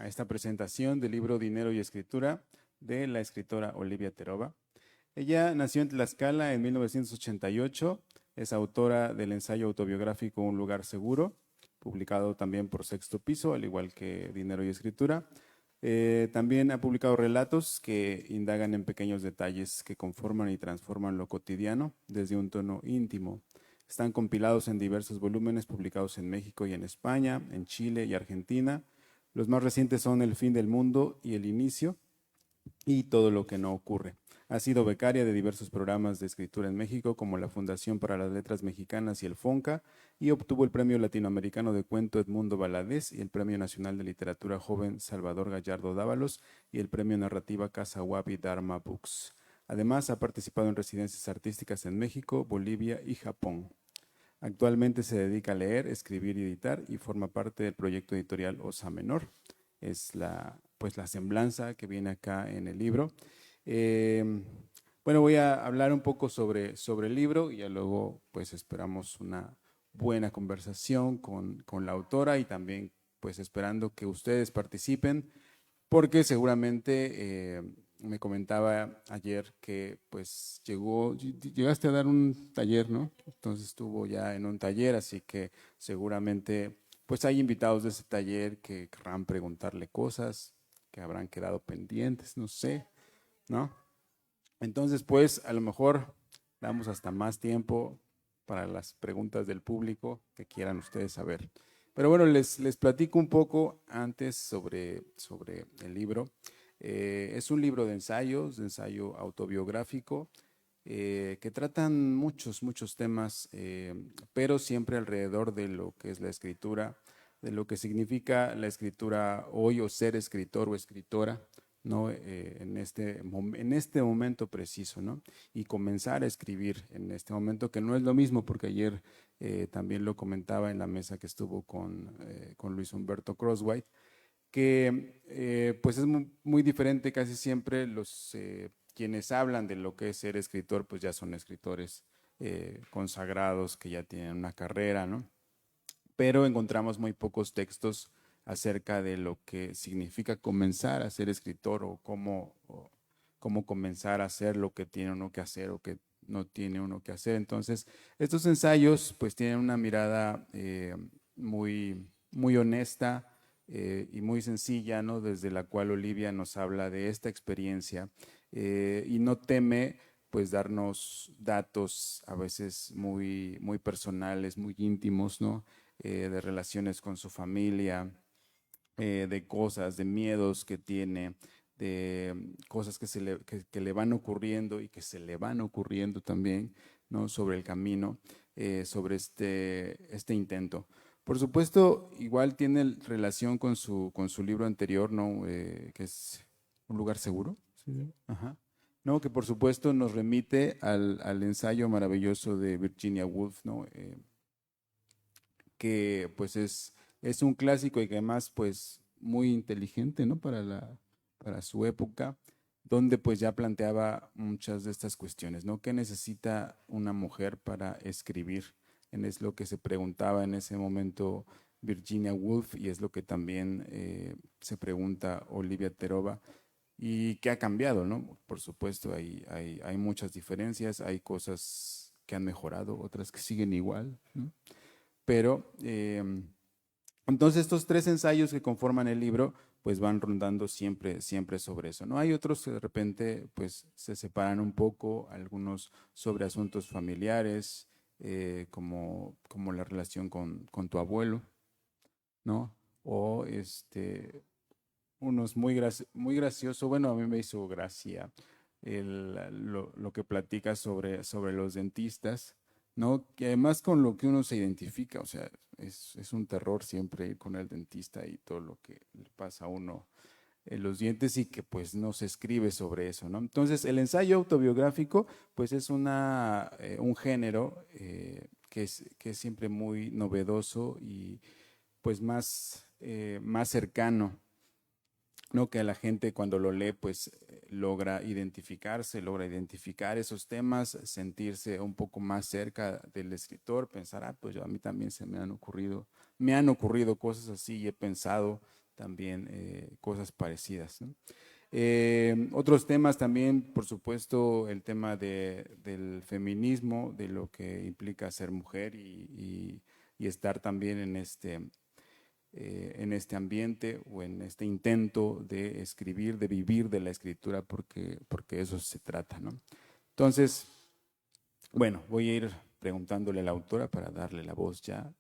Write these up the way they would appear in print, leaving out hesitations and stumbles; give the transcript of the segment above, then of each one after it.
a esta presentación del libro Dinero y Escritura de la escritora Olivia Terova. Ella nació en Tlaxcala en 1988, es autora del ensayo autobiográfico Un lugar seguro, publicado también por Sexto Piso, al igual que Dinero y Escritura. También ha publicado relatos que indagan en pequeños detalles que conforman y transforman lo cotidiano desde un tono íntimo. Están compilados en diversos volúmenes publicados en México y en España, en Chile y Argentina. Los más recientes son El fin del mundo y El inicio y Todo lo que no ocurre. Ha sido becaria de diversos programas de escritura en México, como la Fundación para las Letras Mexicanas y el FONCA, y obtuvo el Premio Latinoamericano de Cuento Edmundo Valadez y el Premio Nacional de Literatura Joven Salvador Gallardo Dávalos y el Premio Narrativa Casa Wabi Dharma Books. Además, ha participado en residencias artísticas en México, Bolivia y Japón. Actualmente se dedica a leer, escribir y editar y forma parte del proyecto editorial Osa Menor. Es la semblanza que viene acá en el libro. Bueno, voy a hablar un poco sobre el libro y ya luego pues esperamos una buena conversación con la autora y también pues esperando que ustedes participen porque seguramente me comentaba ayer que pues llegaste a dar un taller, ¿no? Entonces estuvo ya en un taller, así que seguramente pues hay invitados de ese taller que querrán preguntarle cosas que habrán quedado pendientes, no sé, ¿no? Entonces pues a lo mejor damos hasta más tiempo para las preguntas del público que quieran ustedes saber. Pero bueno, les platico un poco antes sobre el libro. Es un libro de ensayos, de ensayo autobiográfico, que tratan muchos temas, pero siempre alrededor de lo que es la escritura, de lo que significa la escritura hoy o ser escritor o escritora, ¿no? En este momento preciso, ¿no? Y comenzar a escribir en este momento, que no es lo mismo, porque ayer también lo comentaba en la mesa que estuvo con Luis Humberto Crosswhite, que pues es muy diferente. Casi siempre quienes hablan de lo que es ser escritor, pues ya son escritores consagrados, que ya tienen una carrera, ¿no? Pero encontramos muy pocos textos acerca de lo que significa comenzar a ser escritor o cómo comenzar a hacer lo que tiene uno que hacer o que no tiene uno que hacer. Entonces, estos ensayos pues tienen una mirada muy honesta y muy sencilla, ¿no? Desde la cual Olivia nos habla de esta experiencia y no teme pues darnos datos a veces muy personales, muy íntimos, ¿no? De relaciones con su familia, de cosas, de miedos que tiene, de cosas que le van ocurriendo y que se le van ocurriendo también, ¿no? Sobre el camino, sobre este intento. Por supuesto, igual tiene relación con su libro anterior, ¿no? Que es Un lugar seguro. Sí. Ajá. No, que por supuesto nos remite al ensayo maravilloso de Virginia Woolf, ¿no? Que pues es un clásico y que además pues muy inteligente, ¿no? Para su época, donde pues ya planteaba muchas de estas cuestiones, ¿no? ¿Qué necesita una mujer para escribir? Es lo que se preguntaba en ese momento Virginia Woolf y es lo que también se pregunta Olivia Terova. ¿Y qué ha cambiado, no? Por supuesto, hay muchas diferencias, hay cosas que han mejorado, otras que siguen igual, ¿no? Pero entonces estos tres ensayos que conforman el libro pues van rondando siempre sobre eso, ¿no? Hay otros que de repente pues se separan un poco, algunos sobre asuntos familiares, como la relación con tu abuelo, ¿no? O unos muy gracioso, bueno, a mí me hizo gracia lo que platica sobre los dentistas, ¿no? Que además con lo que uno se identifica, o sea, es un terror siempre ir con el dentista y todo lo que le pasa a uno en los dientes y que pues no se escribe sobre eso, ¿no? Entonces, el ensayo autobiográfico pues es un género que es siempre muy novedoso y pues más cercano, ¿no? Que la gente cuando lo lee pues logra identificar esos temas, sentirse un poco más cerca del escritor, pensar, pues a mí también me han ocurrido cosas así y he pensado también cosas parecidas, ¿no? Otros temas también, por supuesto, el tema del feminismo, de lo que implica ser mujer y estar también en este ambiente o en este intento de escribir, de vivir de la escritura, porque eso se trata, ¿no? Entonces, bueno, voy a ir preguntándole a la autora para darle la voz ya,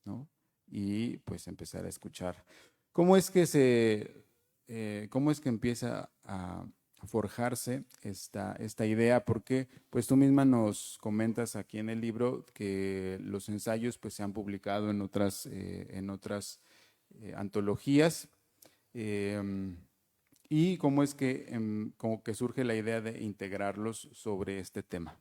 ¿no? Y pues empezar a escuchar. ¿Cómo es que cómo es que empieza a forjarse esta idea? Porque pues tú misma nos comentas aquí en el libro que los ensayos pues se han publicado en otras antologías. ¿Y cómo es que como que surge la idea de integrarlos sobre este tema?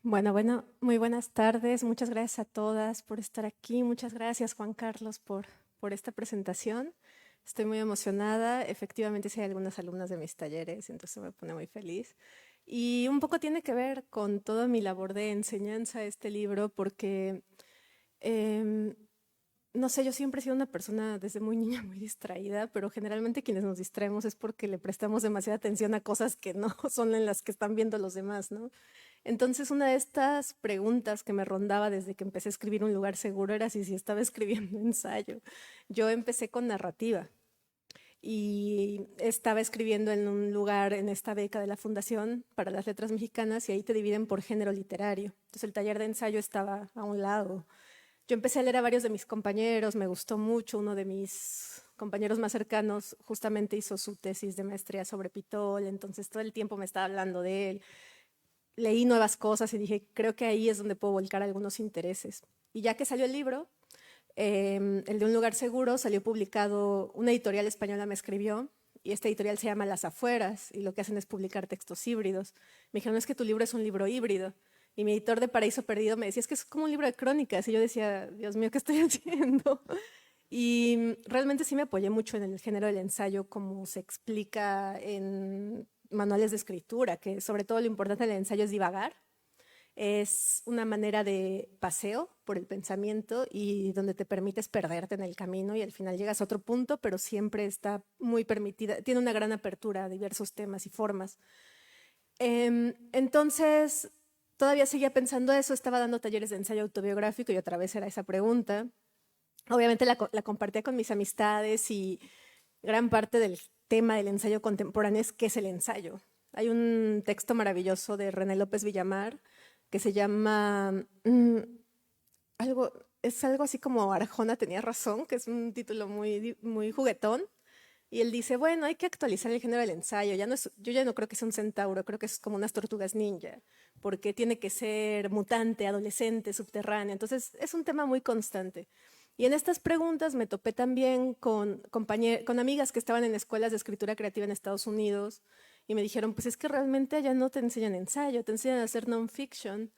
Bueno, muy buenas tardes. Muchas gracias a todas por estar aquí. Muchas gracias, Juan Carlos, por esta presentación. Estoy muy emocionada. Efectivamente, sí hay algunas alumnas de mis talleres, entonces me pone muy feliz. Y un poco tiene que ver con toda mi labor de enseñanza este libro, porque, em, no sé, yo siempre he sido una persona desde muy niña muy distraída, pero generalmente quienes nos distraemos es porque le prestamos demasiada atención a cosas que no son en las que están viendo los demás, ¿no? Entonces, una de estas preguntas que me rondaba desde que empecé a escribir Un lugar seguro era si estaba escribiendo ensayo. Yo empecé con narrativa y estaba escribiendo en un lugar en esta beca de la Fundación para las Letras Mexicanas y ahí te dividen por género literario. Entonces, el taller de ensayo estaba a un lado. Yo empecé a leer a varios de mis compañeros, me gustó mucho. Uno de mis compañeros más cercanos justamente hizo su tesis de maestría sobre Pitol, entonces todo el tiempo me estaba hablando de él. Leí nuevas cosas y dije, creo que ahí es donde puedo volcar algunos intereses. Y ya que salió el libro, el de Un lugar seguro, salió publicado, una editorial española me escribió, y esta editorial se llama Las Afueras, y lo que hacen es publicar textos híbridos. Me dijeron, es que tu libro es un libro híbrido. Y mi editor de Paraíso Perdido me decía, es que es como un libro de crónicas. Y yo decía, Dios mío, ¿qué estoy haciendo? Y realmente sí me apoyé mucho en el género del ensayo, como se explica en manuales de escritura, que sobre todo lo importante del ensayo es divagar. Es una manera de paseo por el pensamiento y donde te permites perderte en el camino y al final llegas a otro punto, pero siempre está muy permitida, tiene una gran apertura a diversos temas y formas. Entonces, todavía seguía pensando eso, estaba dando talleres de ensayo autobiográfico y otra vez era esa pregunta. Obviamente la compartía con mis amistades y gran parte del tema del ensayo contemporáneo es qué es el ensayo. Hay un texto maravilloso de René López Villamar que se llama algo, es algo así como Arjona tenía razón, que es un título muy juguetón. Y él dice, bueno, hay que actualizar el género del ensayo. Yo ya no creo que sea un centauro, creo que es como unas tortugas ninja, porque tiene que ser mutante, adolescente, subterráneo. Entonces, es un tema muy constante. Y en estas preguntas me topé también con amigas que estaban en escuelas de escritura creativa en Estados Unidos y me dijeron, pues es que realmente allá no te enseñan ensayo, te enseñan a hacer non-fiction.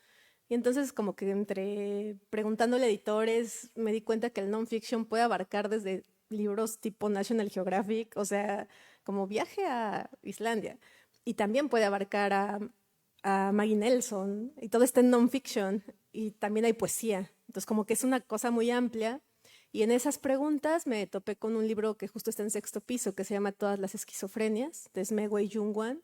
Y entonces como que entre preguntándole a editores me di cuenta que el non-fiction puede abarcar desde libros tipo National Geographic, o sea, como Viaje a Islandia, y también puede abarcar a Maggie Nelson, y todo está en non-fiction, y también hay poesía. Entonces como que es una cosa muy amplia. Y en esas preguntas me topé con un libro que justo está en sexto piso, que se llama Todas las esquizofrenias, de Smegwei Jungwan,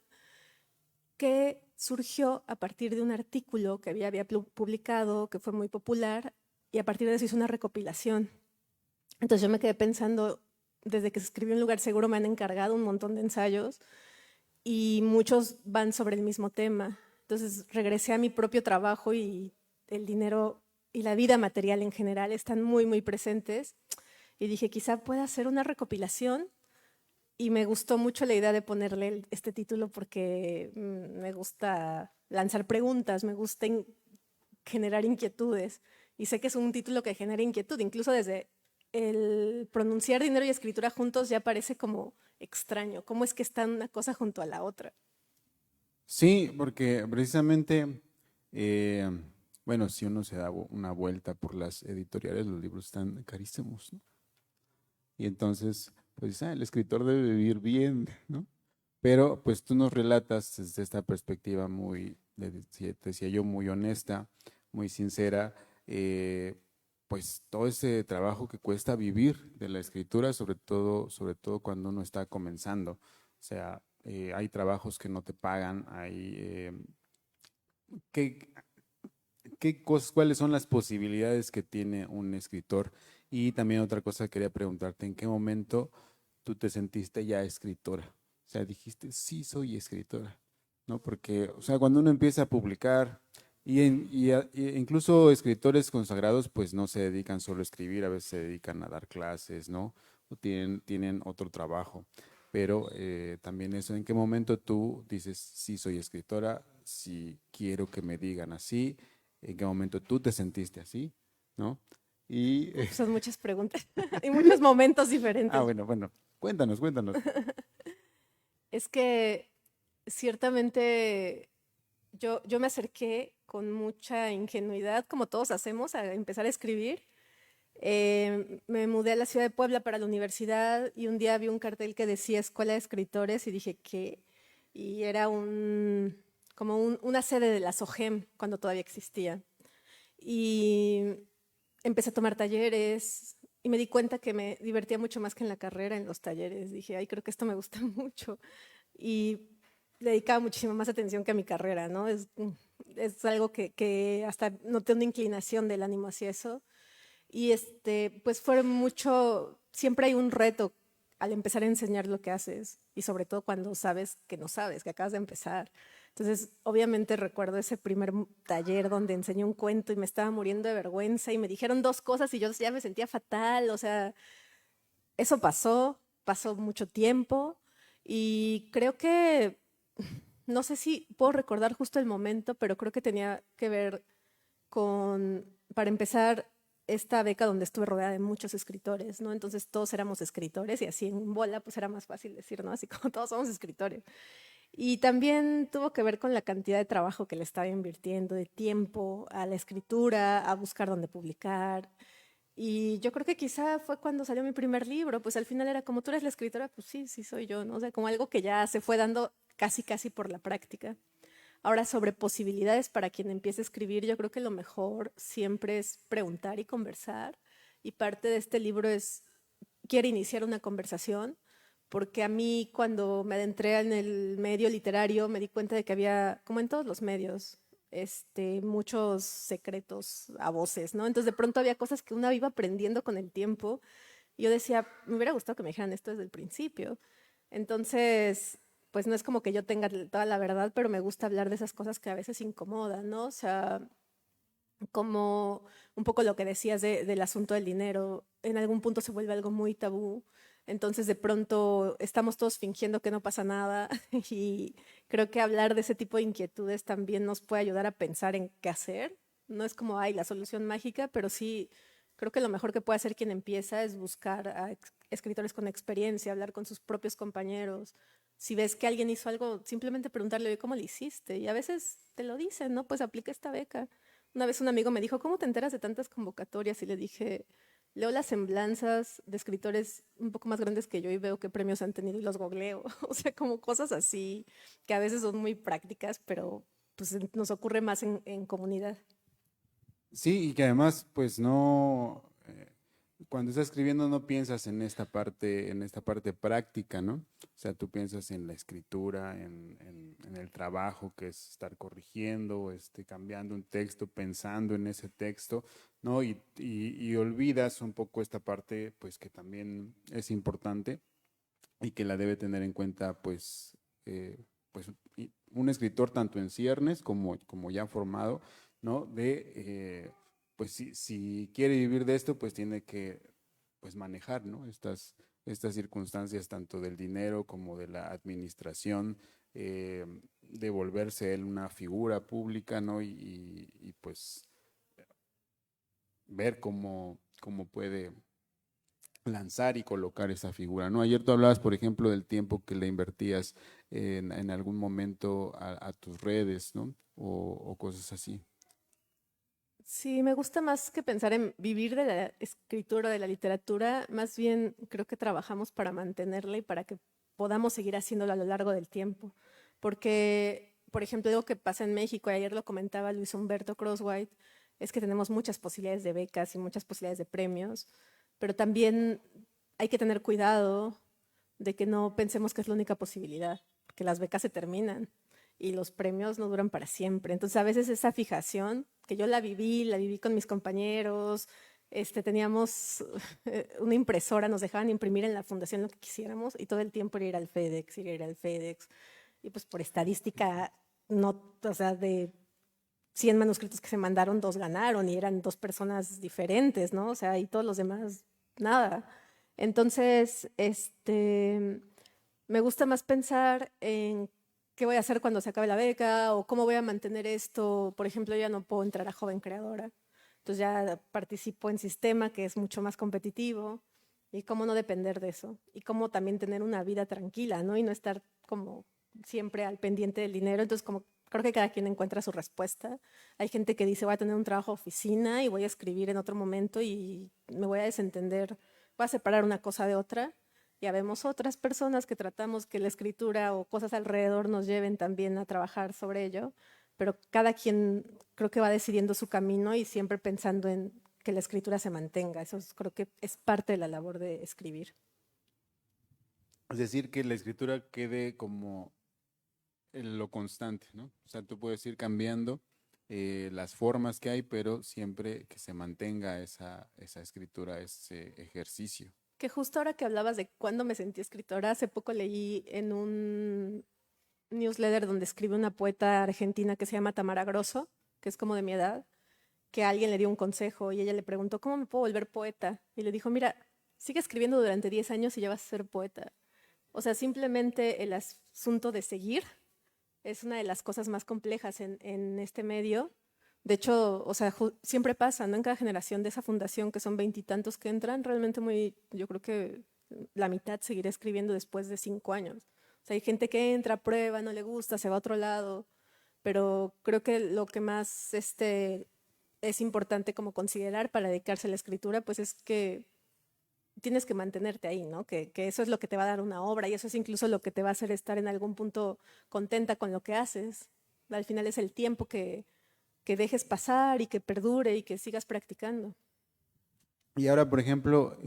que surgió a partir de un artículo que había publicado, que fue muy popular, y a partir de eso hizo una recopilación. Entonces yo me quedé pensando, desde que se escribió Un lugar seguro me han encargado un montón de ensayos y muchos van sobre el mismo tema. Entonces regresé a mi propio trabajo y el dinero y la vida material en general están muy presentes. Y dije, quizá pueda hacer una recopilación y me gustó mucho la idea de ponerle este título porque me gusta lanzar preguntas, me gusta generar inquietudes. Y sé que es un título que genera inquietud, incluso desde el pronunciar dinero y escritura juntos ya parece como extraño. ¿Cómo es que están una cosa junto a la otra? Sí, porque precisamente, eh, bueno, si uno se da una vuelta por las editoriales, los libros están carísimos, ¿no? Y entonces, pues, el escritor debe vivir bien, ¿no? Pero, pues, tú nos relatas desde esta perspectiva te decía yo, muy honesta, muy sincera, pues todo ese trabajo que cuesta vivir de la escritura, sobre todo cuando uno está comenzando. O sea, hay trabajos que no te pagan, ¿qué, cuáles son las posibilidades que tiene un escritor? Y también otra cosa quería preguntarte, ¿en qué momento tú te sentiste ya escritora? O sea, dijiste, sí, soy escritora, ¿no? Porque, o sea, cuando uno empieza a publicar, y incluso escritores consagrados, pues no se dedican solo a escribir, a veces se dedican a dar clases, ¿no? O tienen otro trabajo. Pero también eso, ¿en qué momento tú dices, sí, soy escritora, sí quiero que me digan así? ¿En qué momento tú te sentiste así? ¿No? Y, Uf, son muchas preguntas y muchos momentos diferentes. bueno, bueno, cuéntanos, cuéntanos. Es que ciertamente yo me acerqué con mucha ingenuidad, como todos hacemos, a empezar a escribir. Me mudé a la ciudad de Puebla para la universidad y un día vi un cartel que decía Escuela de Escritores y dije, ¿qué? Y era una sede de la SOGEM cuando todavía existía. Y empecé a tomar talleres y me di cuenta que me divertía mucho más que en la carrera, en los talleres. Dije, ay, creo que esto me gusta mucho. Y le dedicaba muchísima más atención que a mi carrera, ¿no? Es algo que hasta noté una inclinación del ánimo hacia eso. Y pues fue mucho, siempre hay un reto al empezar a enseñar lo que haces y sobre todo cuando sabes que no sabes, que acabas de empezar. Entonces, obviamente recuerdo ese primer taller donde enseñé un cuento y me estaba muriendo de vergüenza y me dijeron dos cosas y yo ya me sentía fatal, o sea, eso pasó mucho tiempo y creo que, no sé si puedo recordar justo el momento, pero creo que tenía que ver con, para empezar, esta beca donde estuve rodeada de muchos escritores, ¿no? Entonces todos éramos escritores y así en bola pues era más fácil decir, ¿no? Así como todos somos escritores. Y también tuvo que ver con la cantidad de trabajo que le estaba invirtiendo, de tiempo a la escritura, a buscar dónde publicar. Y yo creo que quizá fue cuando salió mi primer libro, pues al final era como tú eres la escritora, pues sí, sí soy yo, ¿no? O sea, como algo que ya se fue dando casi, casi por la práctica. Ahora, sobre posibilidades para quien empiece a escribir, yo creo que lo mejor siempre es preguntar y conversar. Y parte de este libro es, quiere iniciar una conversación, porque a mí cuando me adentré en el medio literario me di cuenta de que había, como en todos los medios, muchos secretos a voces, ¿no? Entonces de pronto había cosas que una iba aprendiendo con el tiempo. Y yo decía, me hubiera gustado que me dijeran esto desde el principio. Entonces, pues no es como que yo tenga toda la verdad, pero me gusta hablar de esas cosas que a veces incomodan, ¿no? O sea, como un poco lo que decías del asunto del dinero, en algún punto se vuelve algo muy tabú, entonces de pronto estamos todos fingiendo que no pasa nada y creo que hablar de ese tipo de inquietudes también nos puede ayudar a pensar en qué hacer. No es como, hay la solución mágica, pero sí creo que lo mejor que puede hacer quien empieza es buscar a escritores con experiencia, hablar con sus propios compañeros. Si ves que alguien hizo algo, simplemente preguntarle, oye, ¿cómo lo hiciste? Y a veces te lo dicen, ¿no? Pues aplica esta beca. Una vez un amigo me dijo, ¿cómo te enteras de tantas convocatorias? Y le dije, leo las semblanzas de escritores un poco más grandes que yo y veo qué premios han tenido y los googleo. O sea, como cosas así, que a veces son muy prácticas, pero pues nos ocurre más en comunidad. Sí, y que además, pues no, cuando estás escribiendo no piensas en esta parte práctica, ¿no? O sea, tú piensas en la escritura, en el trabajo que es estar corrigiendo, cambiando un texto, pensando en ese texto, ¿no? Y olvidas un poco esta parte, pues que también es importante y que la debe tener en cuenta, pues un escritor tanto en ciernes como ya formado, ¿no? Pues si quiere vivir de esto, pues tiene que, pues manejar, ¿no? Estas circunstancias tanto del dinero como de la administración, de volverse él una figura pública, ¿no? Pues ver cómo puede lanzar y colocar esa figura, ¿no? Ayer tú hablabas, por ejemplo, del tiempo que le invertías en algún momento a tus redes, ¿no? O cosas así. Sí, me gusta más que pensar en vivir de la escritura, de la literatura, más bien creo que trabajamos para mantenerla y para que podamos seguir haciéndolo a lo largo del tiempo. Porque, por ejemplo, algo que pasa en México, y ayer lo comentaba Luis Humberto Crosswhite, es que tenemos muchas posibilidades de becas y muchas posibilidades de premios, pero también hay que tener cuidado de que no pensemos que es la única posibilidad, porque las becas se terminan y los premios no duran para siempre. Entonces, a veces esa fijación, que yo la viví con mis compañeros, teníamos una impresora, nos dejaban imprimir en la fundación lo que quisiéramos y todo el tiempo era ir al FedEx, ir al FedEx. Y pues por estadística, no, o sea, de 100 manuscritos que se mandaron, 2 ganaron y eran 2 personas diferentes, ¿no? O sea, y todos los demás, nada. Entonces, me gusta más pensar en qué voy a hacer cuando se acabe la beca o cómo voy a mantener esto. Por ejemplo, ya no puedo entrar a Joven Creadora, entonces ya participo en sistema que es mucho más competitivo y cómo no depender de eso y cómo también tener una vida tranquila, ¿no? Y no estar como siempre al pendiente del dinero. Entonces, como creo que cada quien encuentra su respuesta. Hay gente que dice, voy a tener un trabajo de oficina y voy a escribir en otro momento y me voy a desentender, voy a separar una cosa de otra. Ya vemos otras personas que tratamos que la escritura o cosas alrededor nos lleven también a trabajar sobre ello, pero cada quien creo que va decidiendo su camino y siempre pensando en que la escritura se mantenga. Creo que es parte de la labor de escribir. Es decir, que la escritura quede como lo constante, ¿no? O sea, tú puedes ir cambiando las formas que hay, pero siempre que se mantenga esa escritura, ese ejercicio. Que justo ahora que hablabas de cuándo me sentí escritora, hace poco leí en un newsletter donde escribe una poeta argentina que se llama Tamara Grosso, que es como de mi edad, que alguien le dio un consejo y ella le preguntó, ¿cómo me puedo volver poeta? Y le dijo, mira, sigue escribiendo durante 10 años y ya vas a ser poeta. O sea, simplemente el asunto de seguir es una de las cosas más complejas en este medio. De hecho, o sea, siempre pasa, ¿no? En cada generación de esa fundación, que son 20 y tantos que entran, realmente yo creo que la mitad seguirá escribiendo después de 5 años. O sea, hay gente que entra, prueba, no le gusta, se va a otro lado, pero creo que lo que más es importante como considerar para dedicarse a la escritura, pues es que tienes que mantenerte ahí, ¿no? Que eso es lo que te va a dar una obra y eso es incluso lo que te va a hacer estar en algún punto contenta con lo que haces. Al final es el tiempo que dejes pasar y que perdure y que sigas practicando. Y ahora, por ejemplo,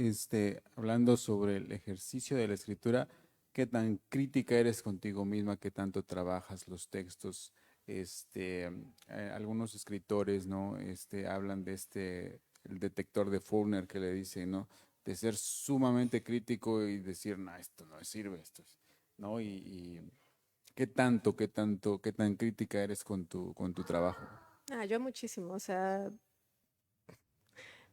hablando sobre el ejercicio de la escritura, ¿qué tan crítica eres contigo misma? ¿Qué tanto trabajas los textos? Algunos escritores, ¿no? Hablan de el detector de Fourner que le dice, ¿no? De ser sumamente crítico y decir, no, esto no sirve, ¿no? Y qué tan crítica eres con tu trabajo. Yo muchísimo, o sea,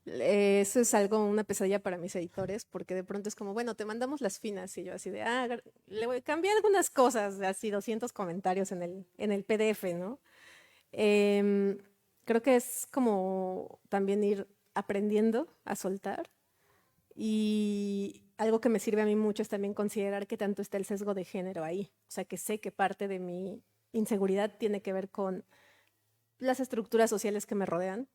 eso es algo, una pesadilla para mis editores, porque de pronto es como, bueno, te mandamos las finas y yo así de, le voy a cambiar algunas cosas, así 200 comentarios en el PDF, ¿no? Em, Creo que es como también ir aprendiendo a soltar y algo que me sirve a mí mucho es también considerar que tanto está el sesgo de género ahí, o sea, que sé que parte de mi inseguridad tiene que ver con las estructuras sociales que me rodean.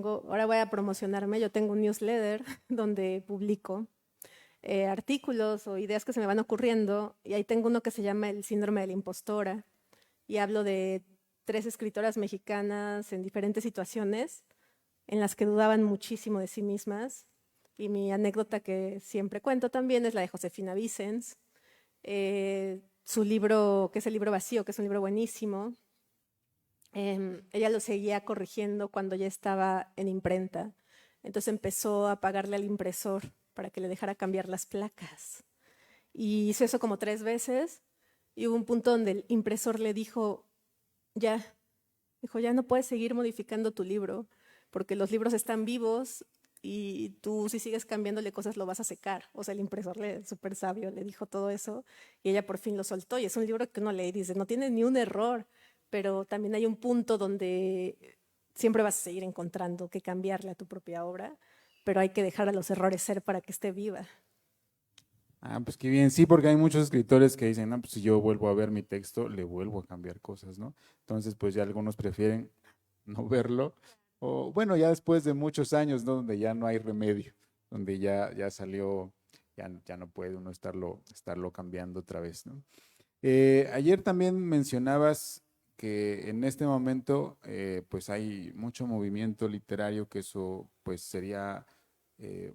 Ahora voy a promocionarme, yo tengo un newsletter donde publico artículos o ideas que se me van ocurriendo y ahí tengo uno que se llama El síndrome de la impostora y hablo de 3 escritoras mexicanas en diferentes situaciones en las que dudaban muchísimo de sí mismas y mi anécdota que siempre cuento también es la de Josefina Vicens, su libro, que es El libro vacío, que es un libro buenísimo. Ella lo seguía corrigiendo cuando ya estaba en imprenta. Entonces empezó a pagarle al impresor para que le dejara cambiar las placas. Y hizo eso como 3 veces. Y hubo un punto donde el impresor le ya, dijo, ya no puedes seguir modificando tu libro, porque los libros están vivos y tú si sigues cambiándole cosas lo vas a secar. O sea, el impresor súper sabio, le dijo todo eso y ella por fin lo soltó. Y es un libro que uno lee y dice, no tiene ni un error, pero también hay un punto donde siempre vas a seguir encontrando que cambiarle a tu propia obra, pero hay que dejar a los errores ser para que esté viva. Ah, pues qué bien, sí, porque hay muchos escritores que dicen, no, pues si yo vuelvo a ver mi texto, le vuelvo a cambiar cosas, ¿no? Entonces, pues ya algunos prefieren no verlo, o bueno, ya después de muchos años, ¿no? Donde ya no hay remedio, donde ya salió, ya no puede uno estarlo cambiando otra vez, ¿no? Ayer también mencionabas que en este momento pues hay mucho movimiento literario, que eso pues sería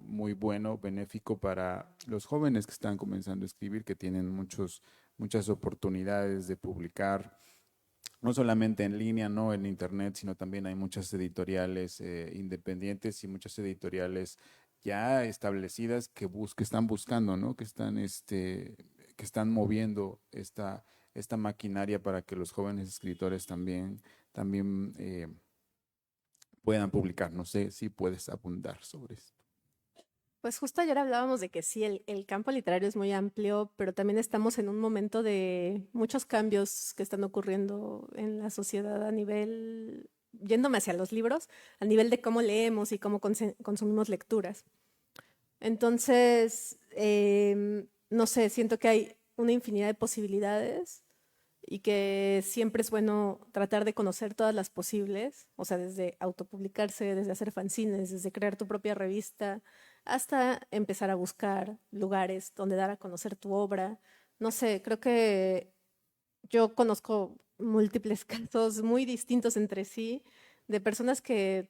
muy bueno, benéfico para los jóvenes que están comenzando a escribir, que tienen muchas oportunidades de publicar, no solamente en línea, no en internet, sino también hay muchas editoriales independientes y muchas editoriales ya establecidas que están buscando, ¿no? Que están moviendo esta maquinaria para que los jóvenes escritores también puedan publicar. No sé si puedes abundar sobre eso. Pues justo ayer hablábamos de que sí, el campo literario es muy amplio, pero también estamos en un momento de muchos cambios que están ocurriendo en la sociedad a nivel, yéndome hacia los libros, a nivel de cómo leemos y cómo consumimos lecturas. Entonces, no sé, siento que hay una infinidad de posibilidades y que siempre es bueno tratar de conocer todas las posibles, o sea, desde autopublicarse, desde hacer fanzines, desde crear tu propia revista, hasta empezar a buscar lugares donde dar a conocer tu obra. No sé, creo que yo conozco múltiples casos muy distintos entre sí de personas que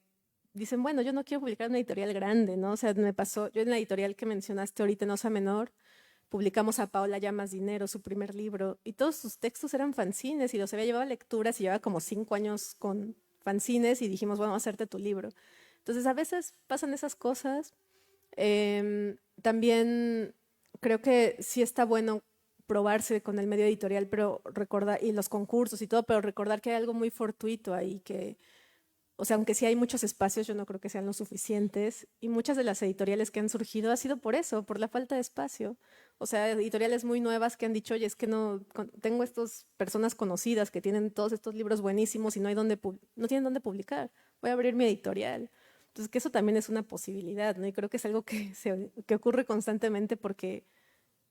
dicen, bueno, yo no quiero publicar en una editorial grande, ¿no? O sea, me pasó, yo en la editorial que mencionaste ahorita en Osa Menor, publicamos a Paola Llamas Dinero, su primer libro, y todos sus textos eran fanzines y los había llevado a lecturas y llevaba como 5 años con fanzines y dijimos, bueno, vamos a hacerte tu libro. Entonces, a veces pasan esas cosas. También creo que sí está bueno probarse con el medio editorial, pero recordar, y los concursos y todo, pero recordar que hay algo muy fortuito ahí que, o sea, aunque sí hay muchos espacios, yo no creo que sean los suficientes. Y muchas de las editoriales que han surgido ha sido por eso, por la falta de espacio. O sea, editoriales muy nuevas que han dicho, oye, es que no, tengo estas personas conocidas que tienen todos estos libros buenísimos y no hay no tienen dónde publicar. Voy a abrir mi editorial. Entonces, que eso también es una posibilidad, ¿no? Y creo que es algo que ocurre constantemente porque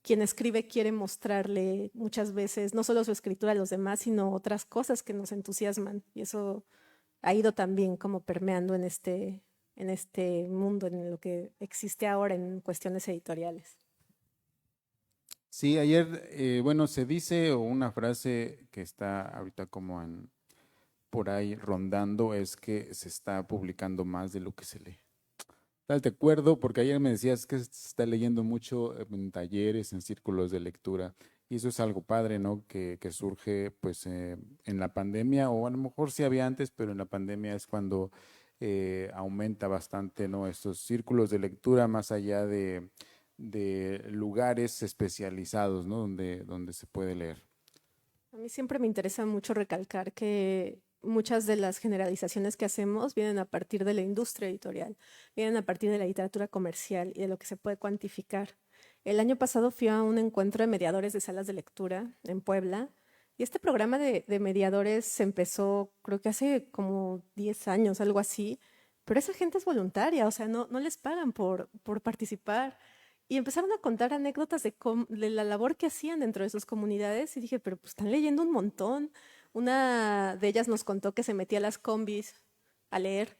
quien escribe quiere mostrarle muchas veces no solo su escritura a los demás, sino otras cosas que nos entusiasman. Y eso ha ido también como permeando en este mundo, en lo que existe ahora en cuestiones editoriales. Sí, ayer, bueno, se dice o una frase que está ahorita como por ahí rondando es que se está publicando más de lo que se lee. ¿Estás de acuerdo? Porque ayer me decías que se está leyendo mucho en talleres, en círculos de lectura, y eso es algo padre, ¿no? Que surge pues en la pandemia, o a lo mejor sí había antes, pero en la pandemia es cuando aumenta bastante, ¿no? Estos círculos de lectura más allá de lugares especializados, ¿no? Donde se puede leer. A mí siempre me interesa mucho recalcar que muchas de las generalizaciones que hacemos vienen a partir de la industria editorial, vienen a partir de la literatura comercial y de lo que se puede cuantificar. El año pasado fui a un encuentro de mediadores de salas de lectura en Puebla y este programa de mediadores se empezó creo que hace como 10 años, algo así, pero esa gente es voluntaria, o sea, no les pagan por participar. Y empezaron a contar anécdotas de la labor que hacían dentro de sus comunidades y dije, pero pues están leyendo un montón. Una de ellas nos contó que se metía a las combis a leer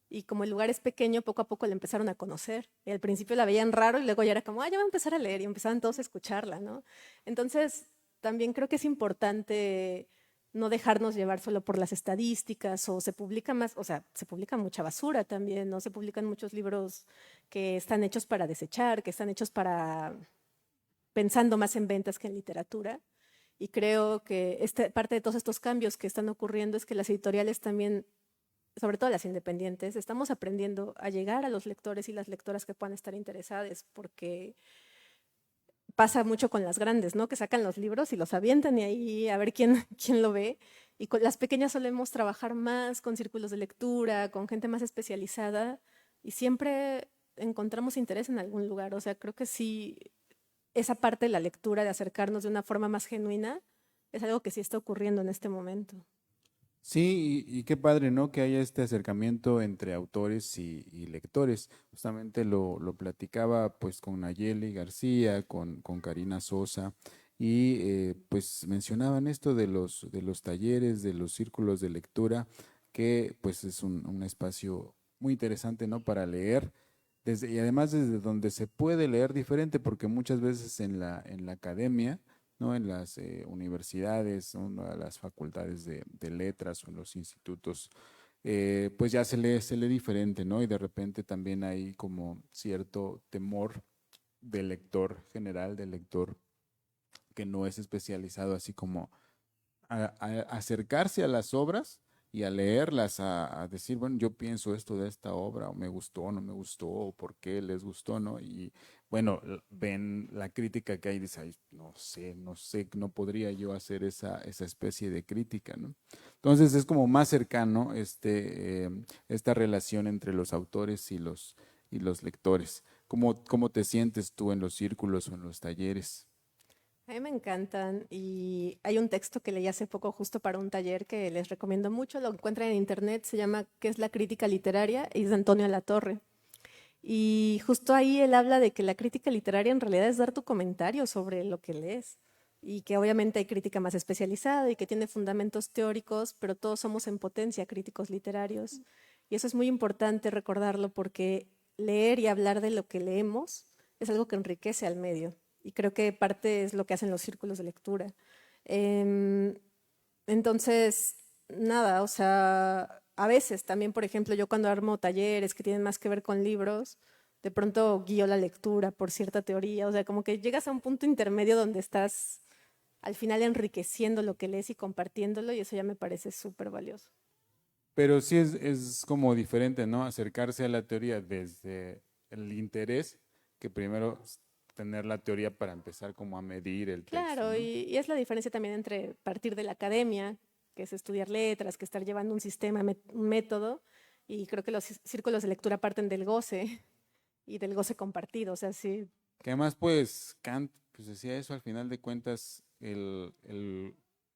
y como el lugar es pequeño, poco a poco la empezaron a conocer. Y al principio la veían raro y luego ya era como, ah, ya voy a empezar a leer y empezaban todos a escucharla, ¿no? Entonces, también creo que es importante no dejarnos llevar solo por las estadísticas o se publica más, o sea, se publica mucha basura también, ¿no? Se publican muchos libros que están hechos para desechar, que están hechos para pensando más en ventas que en literatura. Y creo que parte de todos estos cambios que están ocurriendo es que las editoriales también, sobre todo las independientes, estamos aprendiendo a llegar a los lectores y las lectoras que puedan estar interesadas, porque pasa mucho con las grandes, ¿no? Que sacan los libros y los avientan y ahí a ver quién lo ve. Y con las pequeñas solemos trabajar más con círculos de lectura, con gente más especializada y siempre encontramos interés en algún lugar. O sea, creo que sí, esa parte de la lectura, de acercarnos de una forma más genuina, es algo que sí está ocurriendo en este momento. Sí, y qué padre, ¿no? Que haya este acercamiento entre autores y lectores. Justamente lo platicaba pues con Nayeli García, con Karina Sosa, y pues mencionaban esto de los talleres, de los círculos de lectura, que pues es un espacio muy interesante, ¿no? Para leer, y además desde donde se puede leer diferente, porque muchas veces en la academia, ¿no? En las universidades, ¿no? En las facultades de letras o en los institutos, pues ya se lee diferente, ¿no? Y de repente también hay como cierto temor del lector general, del lector que no es especializado, así como a acercarse a las obras y a leerlas, a decir, bueno, yo pienso esto de esta obra, o me gustó, o no me gustó, o por qué les gustó, ¿no? Y bueno, ven la crítica que hay y dicen, "Ay, no sé, no podría yo hacer esa especie de crítica, ¿no? Entonces es como más cercano esta relación entre los autores y los lectores. ¿Cómo te sientes tú en los círculos o en los talleres? A mí me encantan y hay un texto que leí hace poco justo para un taller que les recomiendo mucho, lo encuentran en internet, se llama ¿Qué es la crítica literaria? Y es de Antonio Latorre. Y justo ahí él habla de que la crítica literaria en realidad es dar tu comentario sobre lo que lees y que obviamente hay crítica más especializada y que tiene fundamentos teóricos, pero todos somos en potencia críticos literarios. Y eso es muy importante recordarlo porque leer y hablar de lo que leemos es algo que enriquece al medio. Y creo que parte es lo que hacen los círculos de lectura. Em, entonces, nada, o sea, a veces también, por ejemplo, yo cuando armo talleres que tienen más que ver con libros, de pronto guío la lectura por cierta teoría, o sea, como que llegas a un punto intermedio donde estás al final enriqueciendo lo que lees y compartiéndolo y eso ya me parece súper valioso. Pero sí es como diferente, ¿no? Acercarse a la teoría desde el interés, que primero tener la teoría para empezar como a medir el texto, Claro, ¿no? y es la diferencia también entre partir de la academia, que es estudiar letras, que estar llevando un sistema, un método, y creo que los círculos de lectura parten del goce y del goce compartido, o sea, sí. Que además, pues, Kant pues decía eso, al final de cuentas, el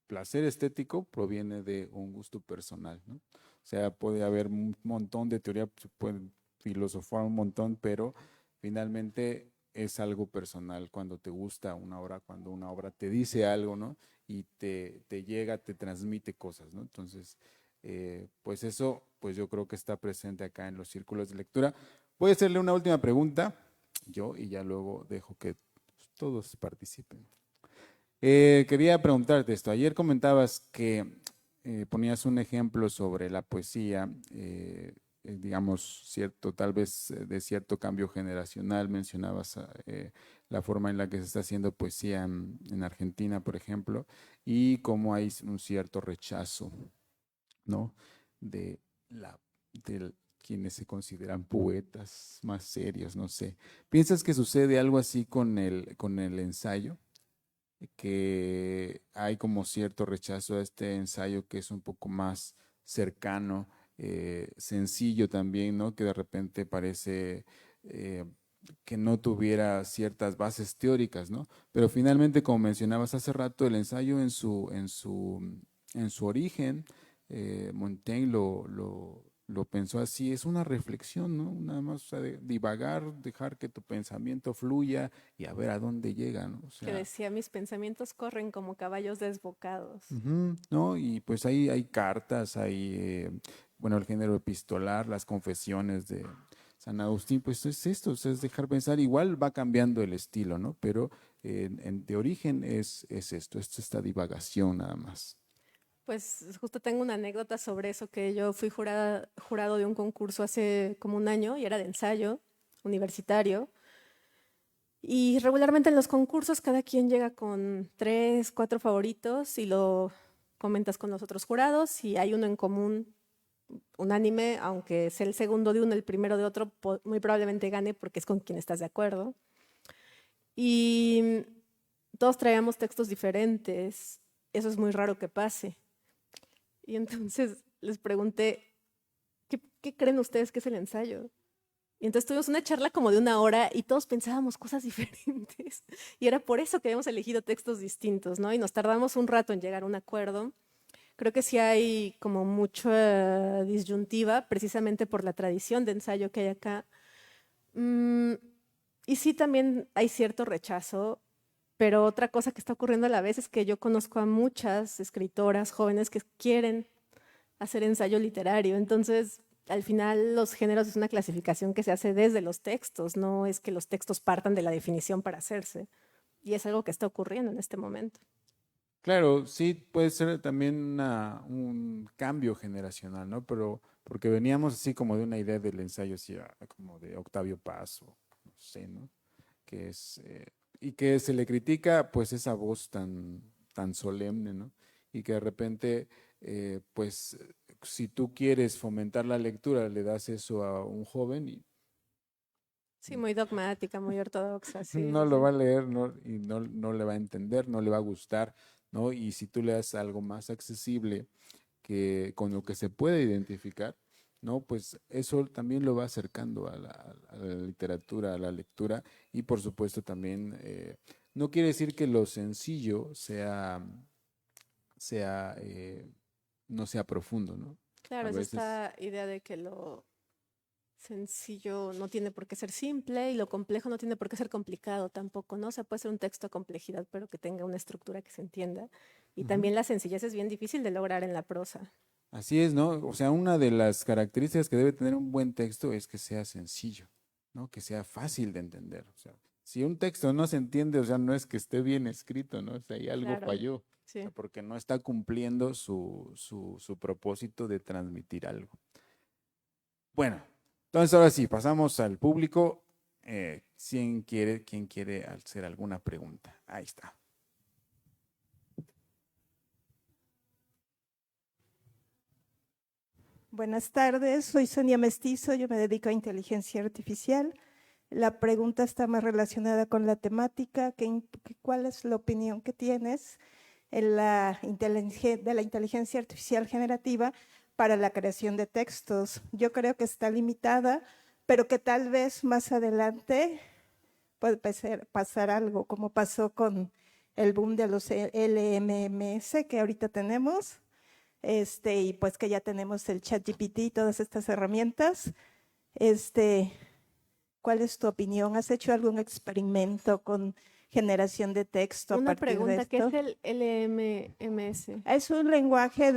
placer estético proviene de un gusto personal, ¿no? O sea, puede haber un montón de teoría, se puede filosofar un montón, pero finalmente es algo personal cuando te gusta una obra, cuando una obra te dice algo, ¿no? Y te llega, te transmite cosas, ¿no? Entonces, pues eso, pues yo creo que está presente acá en los círculos de lectura. Voy a hacerle una última pregunta yo y ya luego dejo que todos participen. Quería preguntarte esto. Ayer comentabas que ponías un ejemplo sobre la poesía, digamos, cierto, tal vez de cierto cambio generacional. Mencionabas la forma en la que se está haciendo poesía en Argentina, por ejemplo, y cómo hay un cierto rechazo, ¿no? De la, de quienes se consideran poetas más serios, no sé. ¿Piensas que sucede algo así con el ensayo? Que hay como cierto rechazo a este ensayo que es un poco más cercano, sencillo también, ¿no? Que de repente parece eh, que no tuviera ciertas bases teóricas, ¿no? Pero finalmente, como mencionabas hace rato, el ensayo en su origen, Montaigne lo pensó así, es una reflexión, ¿no? Nada más, o sea, divagar, dejar que tu pensamiento fluya y a ver a dónde llega, ¿no? O Que sea, decía, mis pensamientos corren como caballos desbocados. ujú, ¿no? Y pues ahí hay cartas, hay, bueno, el género epistolar, las confesiones de San Agustín, pues es esto, o sea, es dejar pensar, igual va cambiando el estilo, ¿no? Pero de origen es esto, es esta divagación nada más. Pues justo tengo una anécdota sobre eso, que yo fui jurado de un concurso hace como un año y era de ensayo universitario. Y regularmente en los concursos cada quien llega con tres, cuatro favoritos y lo comentas con los otros jurados y hay uno en común, unánime, aunque sea el segundo de uno, el primero de otro, muy probablemente gane porque es con quien estás de acuerdo. Y todos traíamos textos diferentes, eso es muy raro que pase. Y entonces les pregunté, ¿qué creen ustedes que es el ensayo? Y entonces tuvimos una charla como de una hora y todos pensábamos cosas diferentes. Y era por eso que habíamos elegido textos distintos, ¿no? Y nos tardamos un rato en llegar a un acuerdo. Creo que sí hay como mucha disyuntiva, precisamente por la tradición de ensayo que hay acá. Mm, y sí también hay cierto rechazo, pero otra cosa que está ocurriendo a la vez es que yo conozco a muchas escritoras jóvenes que quieren hacer ensayo literario. Entonces, al final, los géneros es una clasificación que se hace desde los textos, no es que los textos partan de la definición para hacerse. y es algo que está ocurriendo en este momento. Claro, sí, puede ser también un cambio generacional, ¿no? Pero porque veníamos así como de una idea del ensayo, así como de Octavio Paz, o no sé, ¿no? Que es, y que se le critica pues esa voz tan solemne, ¿no? Y que de repente, pues, si tú quieres fomentar la lectura, le das eso a un joven y Sí, muy dogmática, muy ortodoxa, sí, no sí, lo sí. va a leer, ¿no? Y no le va a entender, no le va a gustar, ¿no? Y si tú le das algo más accesible, que con lo que se puede identificar, ¿no? Pues eso también lo va acercando a la literatura, a la lectura, y por supuesto también, no quiere decir que lo sencillo sea no sea profundo, ¿no? A Claro, es veces, esta idea de que lo sencillo no tiene por qué ser simple y lo complejo no tiene por qué ser complicado tampoco, ¿no? O sea, puede ser un texto a complejidad, pero que tenga una estructura que se entienda. Y ujú, también la sencillez es bien difícil de lograr en la prosa. así es, ¿no? O sea, una de las características que debe tener un buen texto es que sea sencillo, ¿no? Que sea fácil de entender. O sea, si un texto no se entiende, o sea, no es que esté bien escrito, ¿no? O sea, ahí algo Claro, falló, o sea, sí. porque no está cumpliendo su propósito de transmitir algo. Bueno, entonces ahora sí, pasamos al público. Quién quiere hacer alguna pregunta? Ahí está. Buenas tardes, soy Sonia Mestizo, yo me dedico a inteligencia artificial. La pregunta está más relacionada con la temática. ¿Cuál es la opinión que tienes en de la inteligencia artificial generativa para la creación de textos? Yo creo que está limitada, pero que tal vez más adelante puede pasar algo, como pasó con el boom de los LMMS que ahorita tenemos, y pues que ya tenemos el ChatGPT y todas estas herramientas. Este, ¿Cuál es tu opinión? ¿Has hecho algún experimento con generación de texto a Una partir de pregunta, ¿qué es esto? el LMMS? Es un lenguaje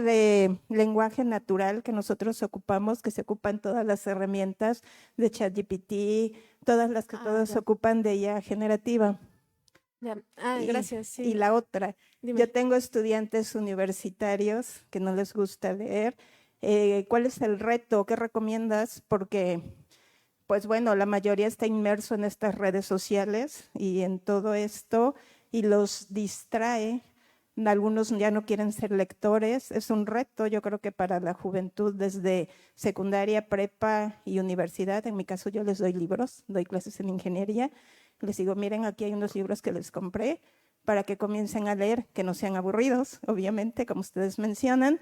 natural que nosotros ocupamos, que se ocupan todas las herramientas de ChatGPT, todas las que Ah, todos ya, ocupan de IA generativa. ya. Ah, Y, gracias, y sí. la otra, yo Dime. tengo estudiantes universitarios que no les gusta leer. ¿Cuál es el reto? ¿Qué recomiendas? Porque, pues bueno, la mayoría está inmerso en estas redes sociales y en todo esto y los distrae. Algunos ya no quieren ser lectores. Es un reto, yo creo que para la juventud desde secundaria, prepa y universidad. En mi caso yo les doy libros, doy clases en ingeniería. Les digo, miren, aquí hay unos libros que les compré para que comiencen a leer, que no sean aburridos, obviamente, como ustedes mencionan.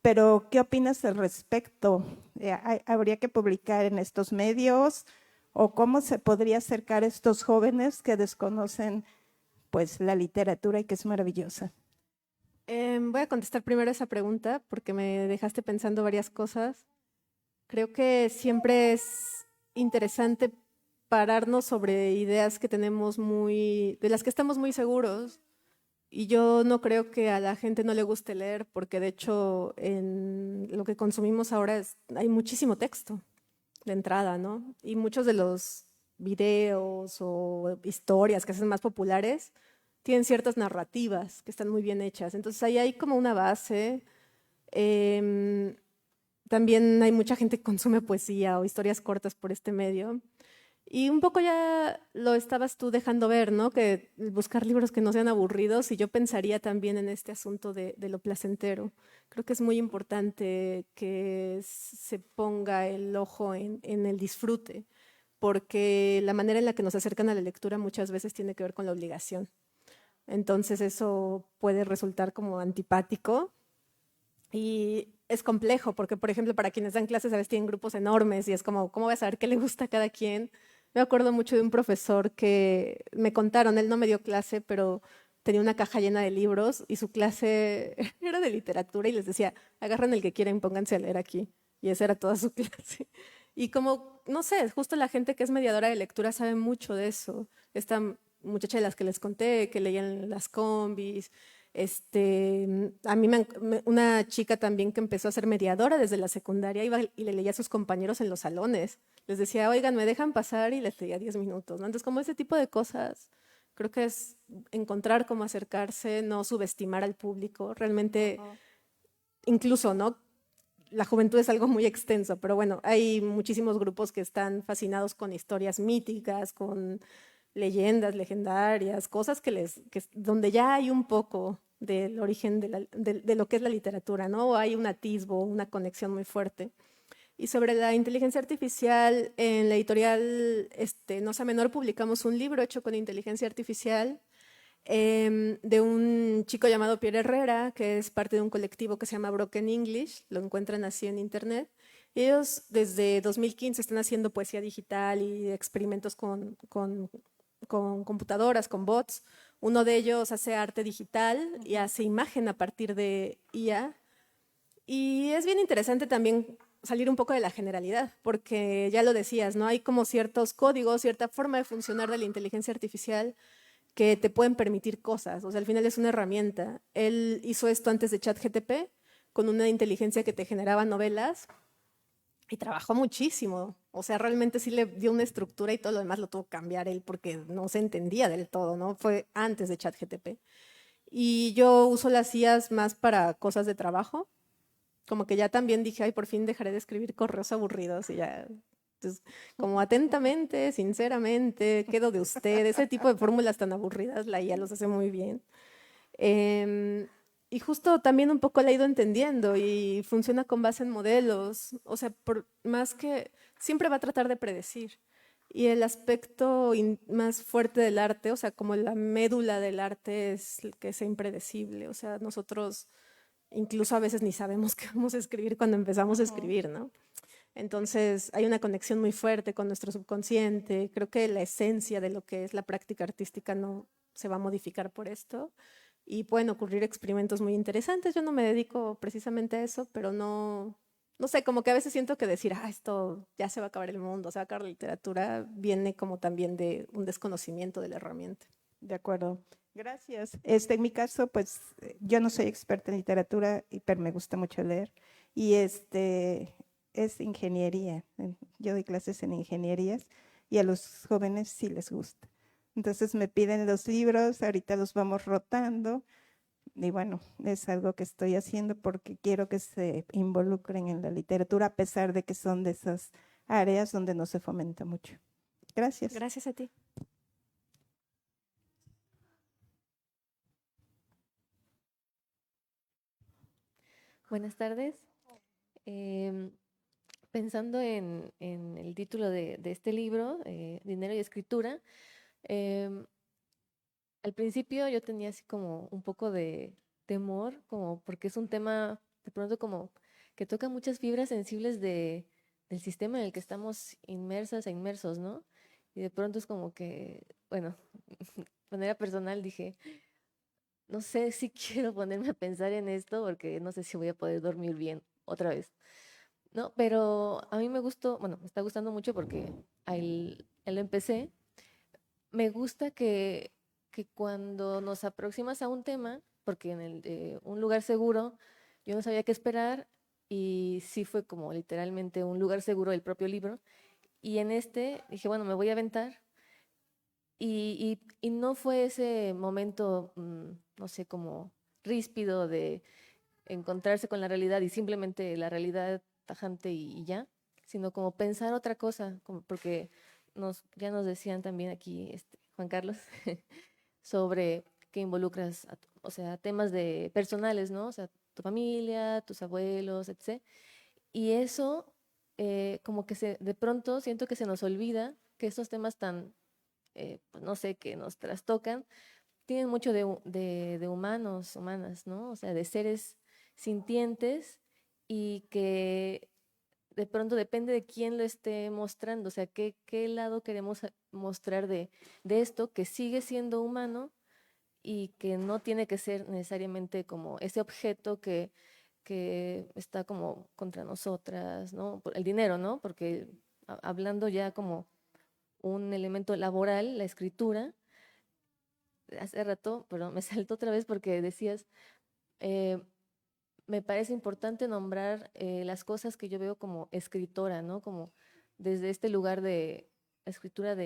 Pero, ¿qué opinas al respecto? ¿Habría que publicar en estos medios? ¿O cómo se podría acercar a estos jóvenes que desconocen pues la literatura y que es maravillosa? Voy a contestar primero esa pregunta porque me dejaste pensando varias cosas. Creo que siempre es interesante pararnos sobre ideas que tenemos de las que estamos muy seguros. Y yo no creo que a la gente no le guste leer, porque de hecho en lo que consumimos ahora hay muchísimo texto de entrada, ¿no? Y muchos de los videos o historias que se hacen más populares tienen ciertas narrativas que están muy bien hechas. Entonces ahí hay como una base. Em, También hay mucha gente que consume poesía o historias cortas por este medio. Y un poco ya lo estabas tú dejando ver, ¿no? Que buscar libros que no sean aburridos, y yo pensaría también en este asunto de lo placentero. Creo que es muy importante que se ponga el ojo en el disfrute, porque la manera en la que nos acercan a la lectura muchas veces tiene que ver con la obligación. Entonces eso puede resultar como antipático y es complejo, porque por ejemplo para quienes dan clases a veces tienen grupos enormes y es como, ¿cómo voy a saber qué le gusta a cada quien? Me acuerdo mucho de un profesor que me contaron, él no me dio clase, pero tenía una caja llena de libros y su clase era de literatura y les decía, agarren el que quieran, pónganse a leer aquí. Y esa era toda su clase. Y como, no sé, justo la gente que es mediadora de lectura sabe mucho de eso. Esta muchacha de las que les conté, que leían las combis, a mí una chica también que empezó a ser mediadora desde la secundaria iba y le leía a sus compañeros en los salones. Les decía, oigan, me dejan pasar y les leía 10 minutos, ¿no? Entonces, como ese tipo de cosas Creo que es encontrar cómo acercarse, no subestimar al público. Realmente, incluso, ¿no? La juventud es algo muy extenso, pero bueno, hay muchísimos grupos que están fascinados con historias míticas, con leyendas legendarias, cosas donde ya hay un poco del origen de lo que es la literatura, ¿no? O hay un atisbo, una conexión muy fuerte. Y sobre la inteligencia artificial, en la editorial Nosa Menor publicamos un libro hecho con inteligencia artificial de un chico llamado Pierre Herrera, que es parte de un colectivo que se llama Broken English, lo encuentran así en internet. Y ellos desde 2015 están haciendo poesía digital y experimentos con computadoras, con bots. Uno de ellos hace arte digital y hace imagen a partir de IA. Y es bien interesante también salir un poco de la generalidad, porque ya lo decías, ¿no? Hay como ciertos códigos, cierta forma de funcionar de la inteligencia artificial que te pueden permitir cosas. O sea, al final es una herramienta. Él hizo esto antes de ChatGPT, con una inteligencia que te generaba novelas y trabajó muchísimo. O sea, realmente sí le dio una estructura y todo lo demás lo tuvo que cambiar él porque no se entendía del todo, ¿no? Fue antes de ChatGPT. Y yo uso las IAs más para cosas de trabajo. Como que ya también dije, ay, por fin dejaré de escribir correos aburridos y ya. Entonces, como atentamente, sinceramente, quedo de usted, ese tipo de fórmulas tan aburridas, la IA los hace muy bien. Y justo también un poco la he ido entendiendo y funciona con base en modelos, o sea, por más que siempre va a tratar de predecir. Y el aspecto más fuerte del arte, o sea, como la médula del arte es que sea impredecible, o sea, nosotros incluso a veces ni sabemos qué vamos a escribir cuando empezamos a escribir, ¿no? Entonces hay una conexión muy fuerte con nuestro subconsciente. Creo que la esencia de lo que es la práctica artística no se va a modificar por esto y pueden ocurrir experimentos muy interesantes. Yo no me dedico precisamente a eso, pero no sé, como que a veces siento que decir, esto ya se va a acabar el mundo, se va a acabar la literatura, viene como también de un desconocimiento de la herramienta. De acuerdo. Gracias. En mi caso, pues yo no soy experta en literatura, pero me gusta mucho leer. Y es ingeniería. Yo doy clases en ingenierías y a los jóvenes sí les gusta. Entonces me piden los libros, ahorita los vamos rotando. Y bueno, es algo que estoy haciendo porque quiero que se involucren en la literatura, a pesar de que son de esas áreas donde no se fomenta mucho. Gracias. Gracias a ti. Buenas tardes. Pensando en el título de este libro, Dinero y Escritura, al principio yo tenía así como un poco de temor, como porque es un tema de pronto como que toca muchas fibras sensibles del sistema en el que estamos inmersas e inmersos, ¿no? Y de pronto es como que, bueno, de manera personal dije, no sé si quiero ponerme a pensar en esto porque no sé si voy a poder dormir bien otra vez, ¿no? Pero a mí me gustó, bueno, me está gustando mucho porque al empecé, me gusta que cuando nos aproximas a un tema, porque en un lugar seguro, yo no sabía qué esperar y sí fue como literalmente un lugar seguro el propio libro. Y en este dije, bueno, me voy a aventar. Y no fue ese momento, no sé, como ríspido de encontrarse con la realidad y simplemente la realidad tajante y ya, sino como pensar otra cosa, como porque ya nos decían también aquí, Juan Carlos, sobre que involucras, o sea, temas de personales, ¿no? O sea, tu familia, tus abuelos, etc. Y eso, como que de pronto siento que se nos olvida que estos temas tan, pues no sé, que nos trastocan, tienen mucho de humanos, humanas, ¿no? O sea, de seres sintientes y que de pronto depende de quién lo esté mostrando, o sea, qué lado queremos mostrar de esto que sigue siendo humano y que no tiene que ser necesariamente como ese objeto que está como contra nosotras, ¿no? El dinero, ¿no? Porque hablando ya como un elemento laboral, la escritura, hace rato, pero me saltó otra vez porque decías, eh, me parece importante nombrar las cosas que yo veo como escritora, ¿no? Como desde este lugar de escritura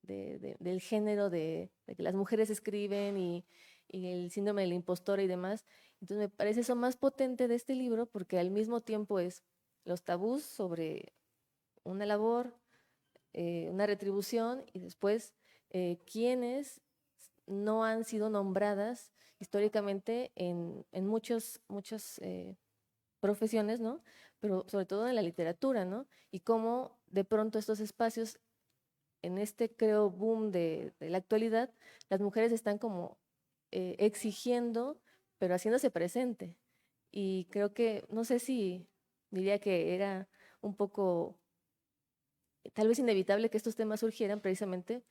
del género, de que las mujeres escriben y el síndrome de la impostora y demás. Entonces me parece eso más potente de este libro porque al mismo tiempo es los tabús sobre una labor, una retribución y después quienes no han sido nombradas históricamente en muchas profesiones, ¿no? Pero sobre todo en la literatura, ¿no? Y cómo de pronto estos espacios, en este, creo, boom de la actualidad, las mujeres están como exigiendo, pero haciéndose presente. Y creo que, no sé si diría que era un poco, tal vez inevitable que estos temas surgieran precisamente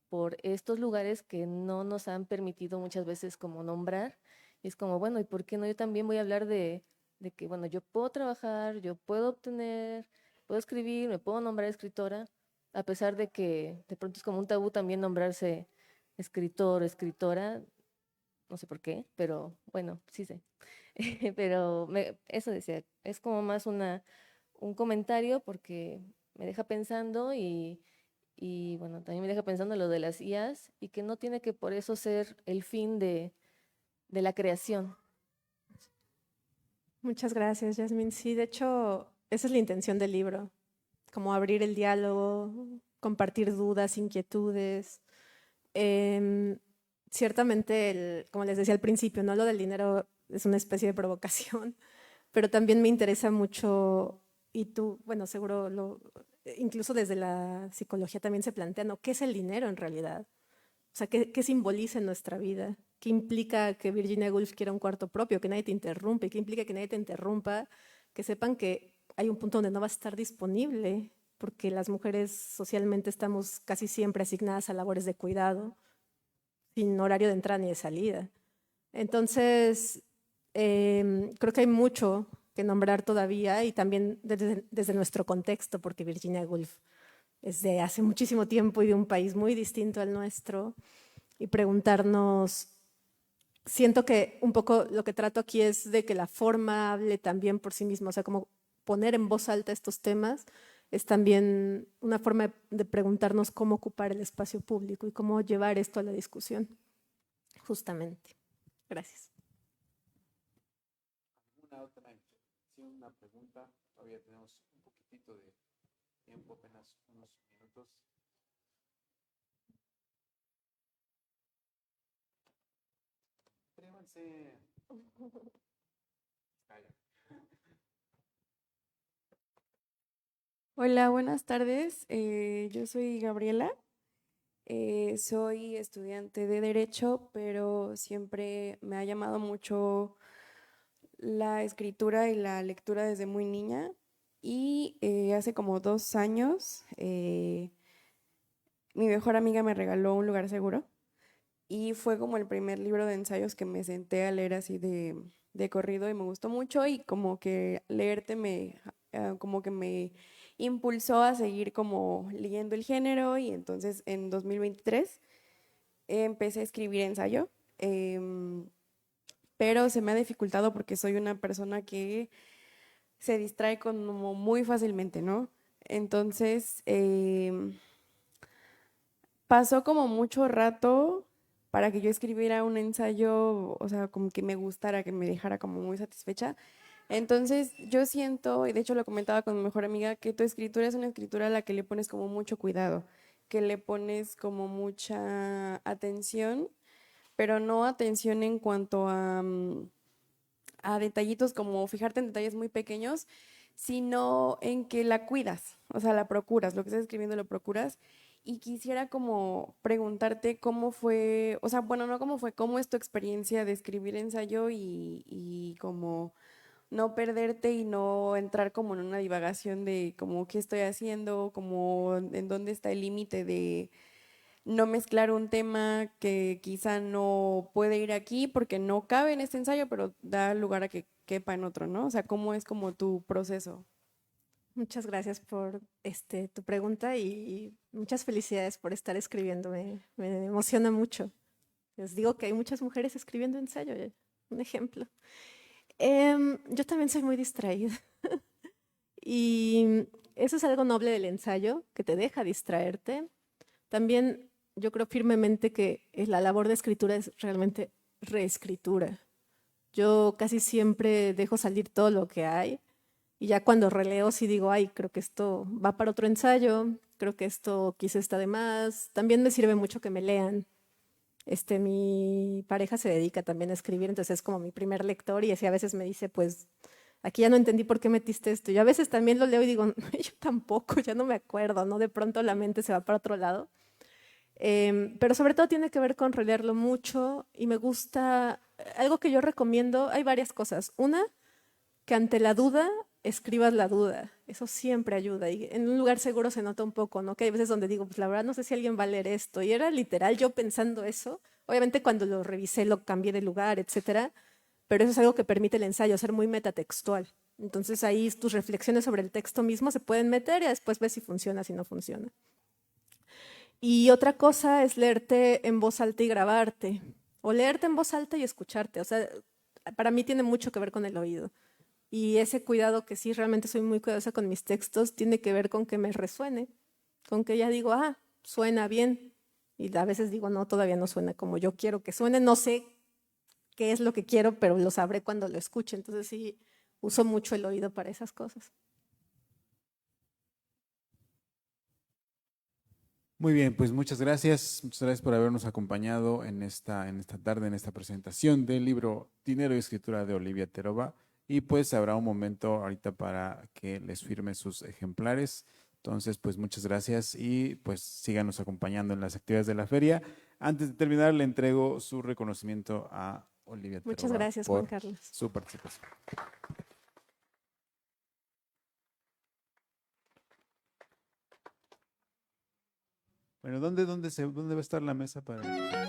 por estos lugares que no nos han permitido muchas veces como nombrar. Y es como, bueno, ¿y por qué no? Yo también voy a hablar de que, bueno, yo puedo trabajar, yo puedo obtener, puedo escribir, me puedo nombrar escritora, a pesar de que de pronto es como un tabú también nombrarse escritor o escritora, no sé por qué, pero bueno, sí sé. Pero eso decía, es como más un comentario porque me deja pensando y bueno, también me deja pensando en lo de las IAs y que no tiene que por eso ser el fin de la creación. Muchas gracias, Yasmin. Sí, de hecho, esa es la intención del libro, como abrir el diálogo, compartir dudas, inquietudes. Em, Ciertamente, como les decía al principio, ¿no? Lo del dinero es una especie de provocación, pero también me interesa mucho, y tú, bueno, seguro incluso desde la psicología también se plantea, ¿no? ¿Qué es el dinero en realidad? O sea, ¿qué simboliza en nuestra vida? ¿Qué implica que Virginia Woolf quiera un cuarto propio, que nadie te interrumpe? ¿Qué implica que nadie te interrumpa? Que sepan que hay un punto donde no va a estar disponible, porque las mujeres socialmente estamos casi siempre asignadas a labores de cuidado, sin horario de entrada ni de salida. Entonces, creo que hay mucho que nombrar todavía y también desde nuestro contexto, porque Virginia Woolf es de hace muchísimo tiempo y de un país muy distinto al nuestro, y preguntarnos, siento que un poco lo que trato aquí es de que la forma hable también por sí misma, o sea, como poner en voz alta estos temas es también una forma de preguntarnos cómo ocupar el espacio público y cómo llevar esto a la discusión, justamente. Gracias. ¿Alguna otra intervención, una pregunta? Todavía tenemos un poquitito de tiempo, apenas unos minutos. Atrévanse. Hola, buenas tardes. Yo soy Gabriela. Soy estudiante de Derecho, pero siempre me ha llamado mucho la escritura y la lectura desde muy niña. Y hace como 2 años, mi mejor amiga me regaló Un lugar seguro. Y fue como el primer libro de ensayos que me senté a leer así de corrido y me gustó mucho y como que leerte como que me impulsó a seguir como leyendo el género y entonces en 2023 empecé a escribir ensayo, pero se me ha dificultado porque soy una persona que se distrae como muy fácilmente, ¿no? Entonces pasó como mucho rato para que yo escribiera un ensayo, o sea, como que me gustara, que me dejara como muy satisfecha. Entonces, yo siento, y de hecho lo comentaba con mi mejor amiga, que tu escritura es una escritura a la que le pones como mucho cuidado, que le pones como mucha atención, pero no atención en cuanto a detallitos como fijarte en detalles muy pequeños, sino en que la cuidas, o sea, la procuras, lo que estás escribiendo lo procuras. Y quisiera como preguntarte cómo fue, o sea, bueno, no cómo fue, cómo es tu experiencia de escribir ensayo y como no perderte y no entrar como en una divagación de como qué estoy haciendo, como en dónde está el límite de no mezclar un tema que quizá no puede ir aquí porque no cabe en este ensayo, pero da lugar a que quepa en otro, ¿no? O sea, ¿cómo es como tu proceso? Muchas gracias por tu pregunta y muchas felicidades por estar escribiendo. Me emociona mucho. Les digo que hay muchas mujeres escribiendo ensayo, un ejemplo. Yo también soy muy distraída y eso es algo noble del ensayo, que te deja distraerte, También yo creo firmemente que la labor de escritura es realmente reescritura. Yo casi siempre dejo salir todo lo que hay y ya cuando releo sí digo, ay, creo que esto va para otro ensayo, creo que esto quizá está de más. También me sirve mucho que me lean. Mi pareja se dedica también a escribir, entonces es como mi primer lector y así a veces me dice, pues aquí ya no entendí por qué metiste esto. Yo a veces también lo leo y digo, yo tampoco, ya no me acuerdo, ¿no? De pronto la mente se va para otro lado. Pero sobre todo tiene que ver con releerlo mucho y me gusta, algo que yo recomiendo, hay varias cosas. Una, que ante la duda escribas la duda, eso siempre ayuda y en un lugar seguro se nota un poco, ¿no? Que hay veces donde digo, pues la verdad no sé si alguien va a leer esto y era literal yo pensando eso. Obviamente cuando lo revisé lo cambié de lugar, etcétera, pero eso es algo que permite el ensayo, ser muy metatextual. Entonces ahí tus reflexiones sobre el texto mismo se pueden meter y después ves si funciona, si no funciona. Y otra cosa es leerte en voz alta y grabarte, o leerte en voz alta y escucharte. O sea, para mí tiene mucho que ver con el oído. Y ese cuidado que sí, realmente soy muy cuidadosa con mis textos, tiene que ver con que me resuene, con que ya digo, ah, suena bien. Y a veces digo, no, todavía no suena como yo quiero que suene. No sé qué es lo que quiero, pero lo sabré cuando lo escuche. Entonces sí, uso mucho el oído para esas cosas. Muy bien, pues muchas gracias. Muchas gracias por habernos acompañado en esta tarde, en esta presentación del libro Dinero y Escritura de Olivia Terova. Y pues habrá un momento ahorita para que les firme sus ejemplares. Entonces, pues muchas gracias y pues síganos acompañando en las actividades de la feria. Antes de terminar, le entrego su reconocimiento a Olivia Muchas Terova gracias, Juan por Carlos. su participación. Bueno, ¿dónde va a estar la mesa para...?